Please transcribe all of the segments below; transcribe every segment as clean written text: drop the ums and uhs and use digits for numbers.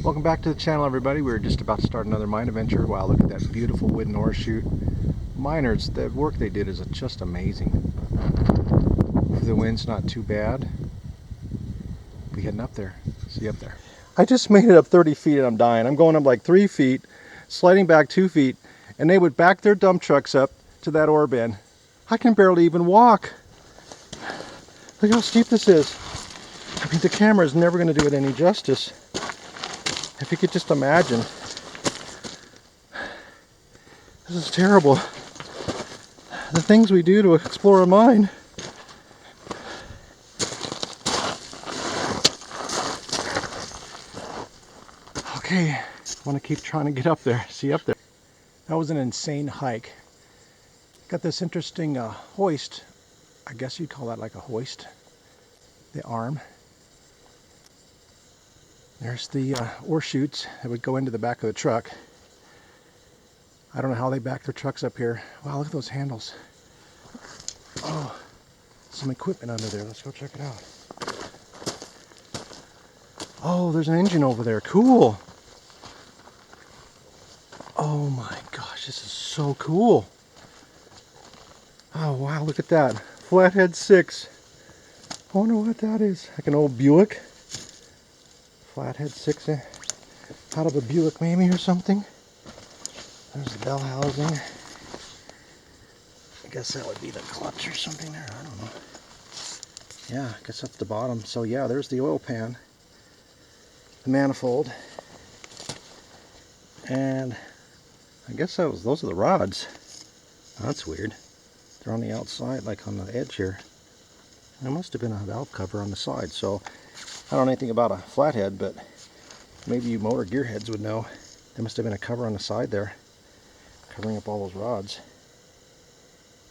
Welcome back to the channel, everybody. We're just about to start another mine adventure. Wow, look at that beautiful wooden ore chute. Miners, the work they did is just amazing. The wind's not too bad. We're heading up there. See you up there. I just made it up 30 feet and I'm dying. I'm going up like 3 feet, sliding back 2 feet, and they would back their dump trucks up to that ore bin. I can barely even walk. Look how steep this is. I mean, the camera is never going to do it any justice. If you could just imagine. This is terrible. The things we do to explore a mine. Okay, I want to keep trying to get up there. See up there. That was an insane hike. Got this interesting hoist. I guess you'd call that like a hoist. The arm. There's the ore chutes that would go into the back of the truck. I don't know how they back their trucks up here. Wow, look at those handles. Oh, some equipment under there. Let's go check it out. Oh, there's an engine over there. Cool. Oh my gosh, this is so cool. Oh wow, look at that. Flathead 6. I wonder what that is. Like an old Buick. Flathead 6 out of a Buick maybe or something. There's the bell housing. I guess that would be the clutch or something there. I don't know. Yeah, I guess that's the bottom. So yeah, there's the oil pan. The manifold. And I guess those are the rods. That's weird. They're on the outside, like on the edge here. There must have been a valve cover on the side. So I don't know anything about a flathead, but maybe you motor gearheads would know. There must have been a cover on the side there, covering up all those rods.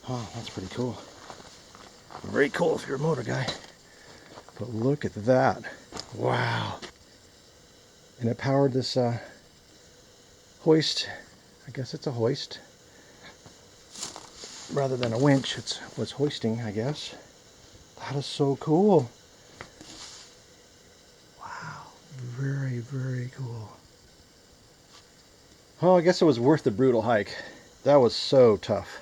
Oh, that's pretty cool. Very cool if you're a motor guy. But look at that. Wow. And it powered this hoist. I guess it's a hoist. Rather than a winch, it was hoisting, I guess. That is so cool. Very, very cool. Oh, I guess it was worth the brutal hike. That was so tough.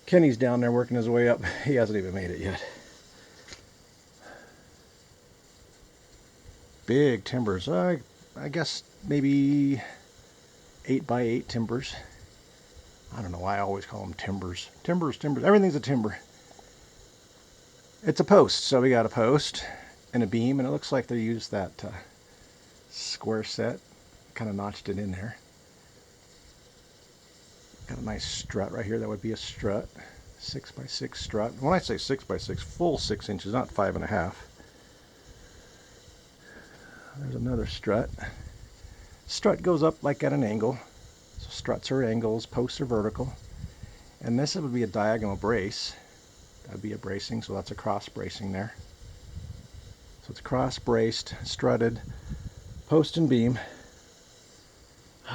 Kenny's down there working his way up. He hasn't even made it yet. Big timbers. I guess maybe 8x8 timbers. I don't know why I always call them timbers. Timbers. Everything's a timber. It's a post, so we got a post and a beam, and it looks like they used that square set, kind of notched it in there. Got a nice strut right here. That would be a strut, 6x6 strut. When I say 6x6, full 6 inches, not 5.5. There's another strut. Strut goes up like at an angle. So struts are angles, posts are vertical, and this would be a diagonal brace. That'd be a bracing, so that's a cross bracing there. So it's cross-braced, strutted, post and beam.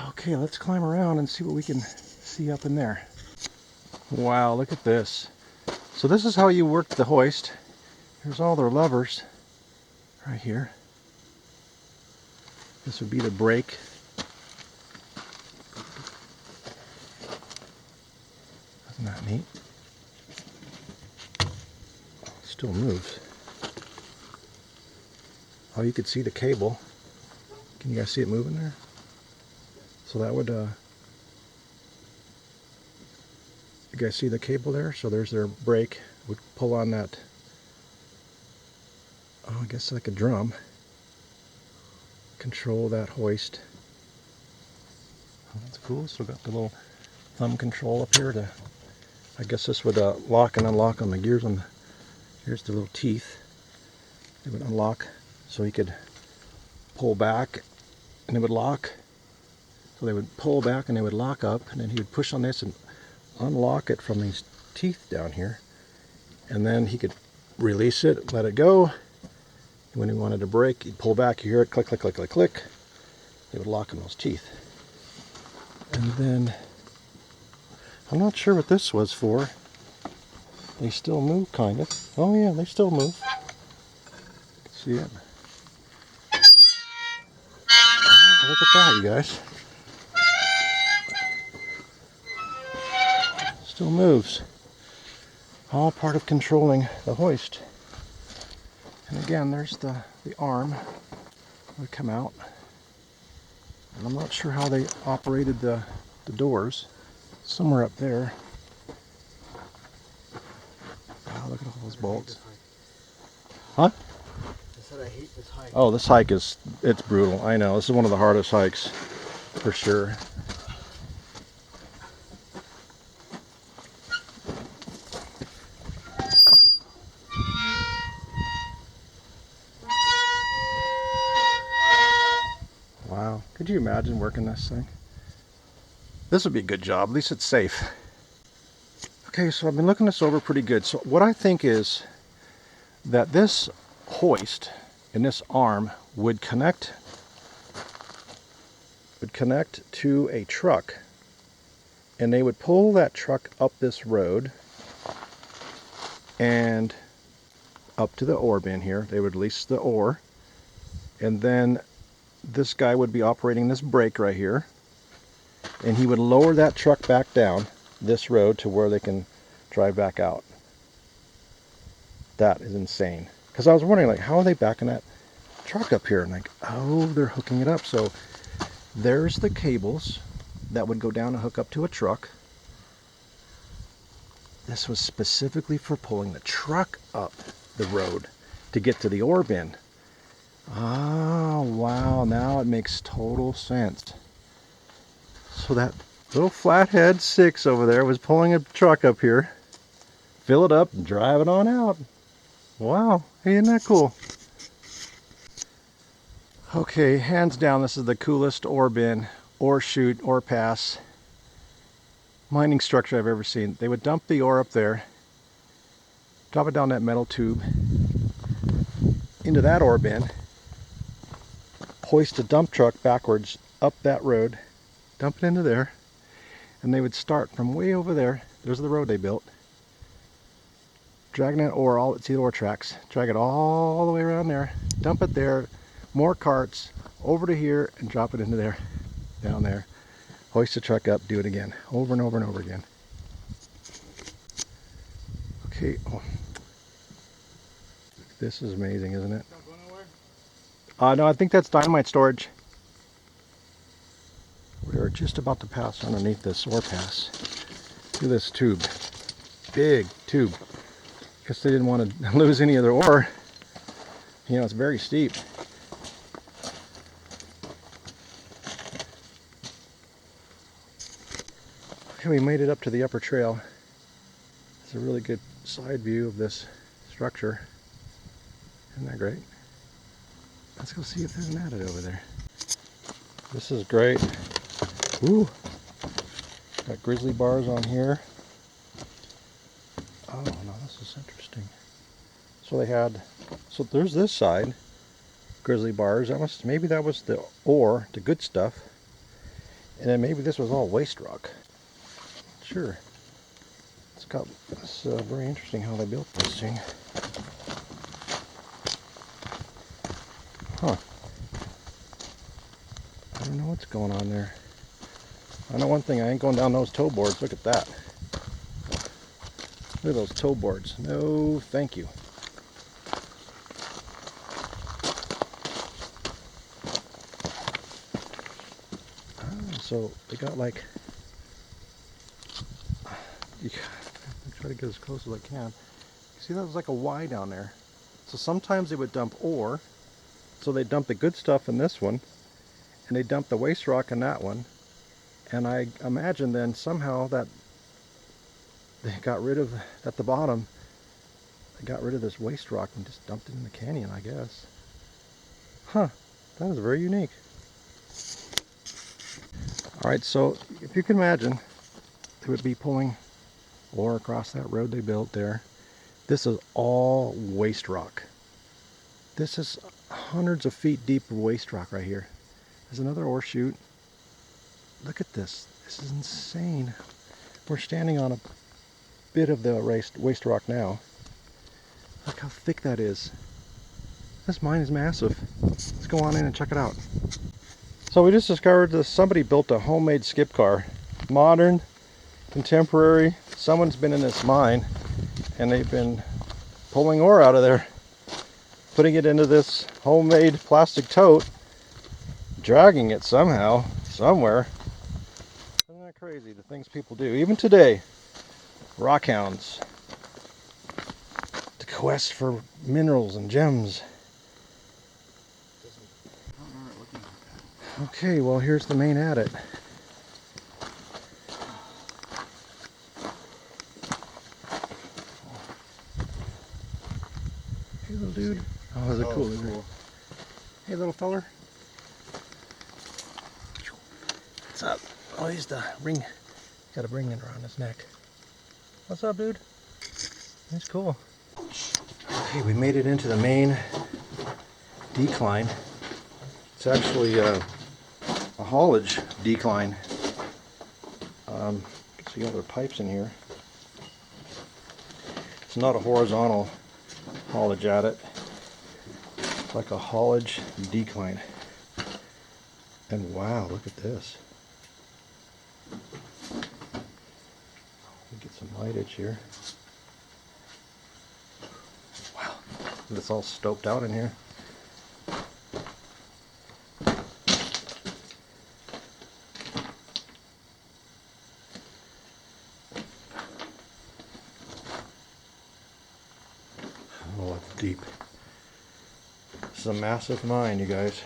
Okay, let's climb around and see what we can see up in there. Wow, look at this. So this is how you work the hoist. Here's all their levers right here. This would be the brake. Isn't that neat? Still moves. Oh, you could see the cable. Can you guys see it moving there? So that would, you guys see the cable there? So there's their brake. Would pull on that, oh, I guess like a drum. Control that hoist. Oh, that's cool. So got the little thumb control up here to, I guess this would lock and unlock on the gears on the, here's the little teeth. They would unlock. So he could pull back and it would lock. So they would pull back and they would lock up, and then he would push on this and unlock it from these teeth down here. And then he could release it, let it go. And when he wanted to brake, he'd pull back, you hear it click, click, click, click, click. They would lock in those teeth. And then, I'm not sure what this was for. They still move, kind of. Oh yeah, they still move. See it? Look at that, you guys. Still moves. All part of controlling the hoist. And again, there's the arm would come out. And I'm not sure how they operated the doors. Somewhere up there. Wow, look at all those bolts. Huh? I said I hate this hike. Oh, this hike it's brutal. I know. This is one of the hardest hikes for sure. Wow. Could you imagine working this thing? This would be a good job. At least it's safe. Okay, so I've been looking this over pretty good. So what I think is that this hoist and this arm would connect to a truck, and they would pull that truck up this road and up to the ore bin here. They would release the ore, and then this guy would be operating this brake right here, and he would lower that truck back down this road to where they can drive back out. That is insane. Because I was wondering, like, how are they backing that truck up here? And like, oh, they're hooking it up. So there's the cables that would go down and hook up to a truck. This was specifically for pulling the truck up the road to get to the ore bin. Oh, wow. Now it makes total sense. So that little flathead 6 over there was pulling a truck up here, fill it up, and drive it on out. Wow, isn't that cool? Okay, hands down, this is the coolest ore bin, ore chute, ore pass mining structure I've ever seen. They would dump the ore up there, drop it down that metal tube into that ore bin, hoist a dump truck backwards up that road, dump it into there, and they would start from way over there. There's the road they built. Dragging that ore, see the ore tracks, drag it all the way around there, dump it there, more carts, over to here, and drop it into there, down there. Hoist the truck up, do it again, over and over and over again. Okay, oh. This is amazing, isn't it? Not going nowhere? No, I think that's dynamite storage. We are just about to pass underneath this ore pass. Look at this tube, big tube. Guess they didn't want to lose any of their ore. You know, it's very steep. Okay, we made it up to the upper trail. It's a really good side view of this structure. Isn't that great? Let's go see if there's an adit over there. This is great. Ooh, got grizzly bars on here. Oh no, this is interesting. So they had, so there's this side, grizzly bars. Maybe that was the ore, the good stuff. And then maybe this was all waste rock. Sure. It's very interesting how they built this thing. Huh. I don't know what's going on there. I know one thing, I ain't going down those toe boards. Look at that. Look at those toe boards. No, thank you. So they got like, I'll try to get as close as I can. See, that was like a Y down there. So sometimes they would dump ore. So they dump the good stuff in this one, and they dump the waste rock in that one. And I imagine then somehow that they got rid of, at the bottom, they got rid of this waste rock and just dumped it in the canyon, I guess. Huh, that is very unique. Alright, so if you can imagine, they would be pulling ore across that road they built there. This is all waste rock. This is hundreds of feet deep of waste rock right here. There's another ore chute. Look at this. This is insane. We're standing on a bit of the waste rock now. Look how thick that is. This mine is massive. Let's go on in and check it out. So we just discovered that somebody built a homemade skip car. Modern, contemporary. Someone's been in this mine and they've been pulling ore out of there, putting it into this homemade plastic tote, dragging it somehow, somewhere. Isn't that crazy, the things people do? Even today, rockhounds, the quest for minerals and gems. Okay, well here's the main adit. Hey little dude. Oh, is it cool? Cool. Hey little feller. What's up? Oh, he's the ring. Got a ring around his neck. What's up, dude? He's cool. Okay, we made it into the main decline. It's actually a haulage decline. See all their pipes in here. It's not a horizontal haulage adit. It's like a haulage decline. And wow, look at this. Get some lightage here. Wow, it's all stoked out in here. Oh, it's deep. This is a massive mine, you guys.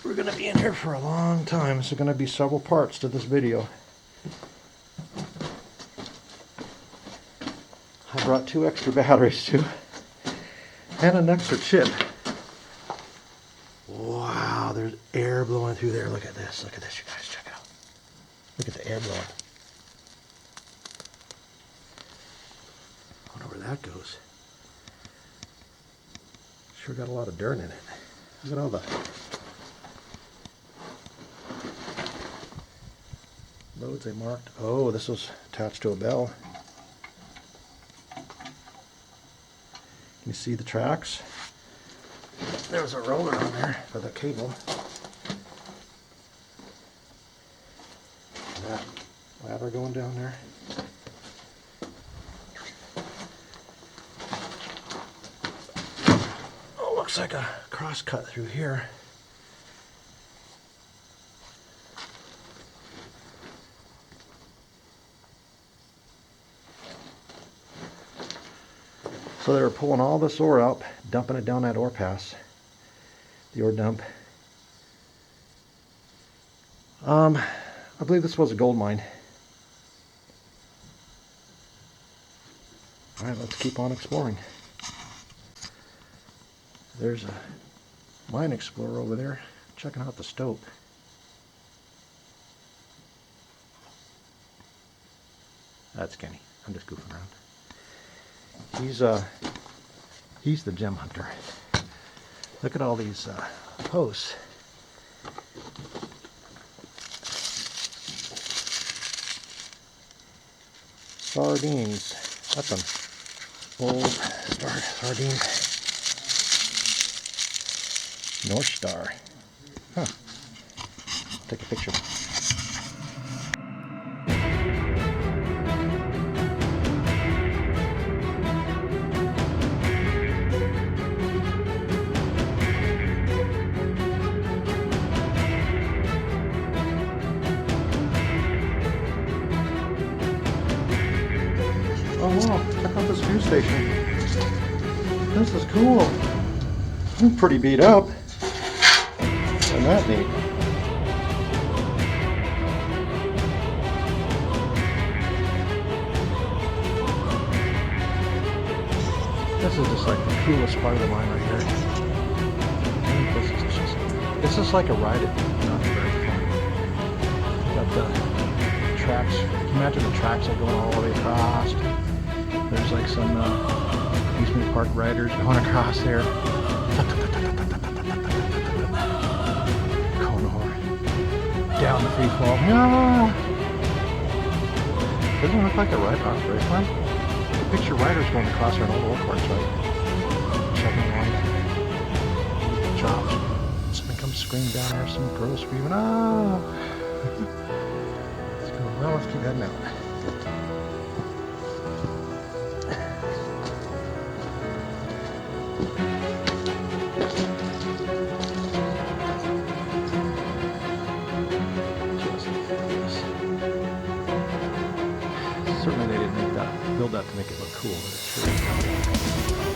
We're going to be in here for a long time. This is going to be several parts to this video. I brought 2 extra batteries too, and an extra chip. Wow, there's air blowing through there. Look at this. Look at this, you guys. Check it out. Look at the air blowing. I wonder where that goes. Sure got a lot of dirt in it. Look at all the loads they marked. Oh, this was attached to a bell. Can you see the tracks? There's a roller on there for the cable. That ladder going down there. Oh, looks like a cross cut through here. So they were pulling all this ore out, dumping it down that ore pass, the ore dump. I believe this was a gold mine. All right, let's keep on exploring. There's a mine explorer over there checking out the stope. That's Kenny. I'm just goofing around. He's the gem hunter. Look at all these posts. Sardines. That's an old sardine. North Star. Huh. Take a picture. Oh wow, check out this view station. This is cool. I'm pretty beat up. Isn't that neat? This is just like the coolest part of the mine right here. This is like a ride. It's not very fun. Got the track tracks. Can you imagine the tracks that go all the way across? There's like some amusement park riders going across there. Going over down the free fall. No! Doesn't it look like a ride off very fun? Picture riders going across there in all the old parts, right? Checking on. Drops. Something comes screaming down there, some girl screaming, oh! Let's go. Well, let's keep heading out. Certainly they didn't build that to make it look cool, but it's true.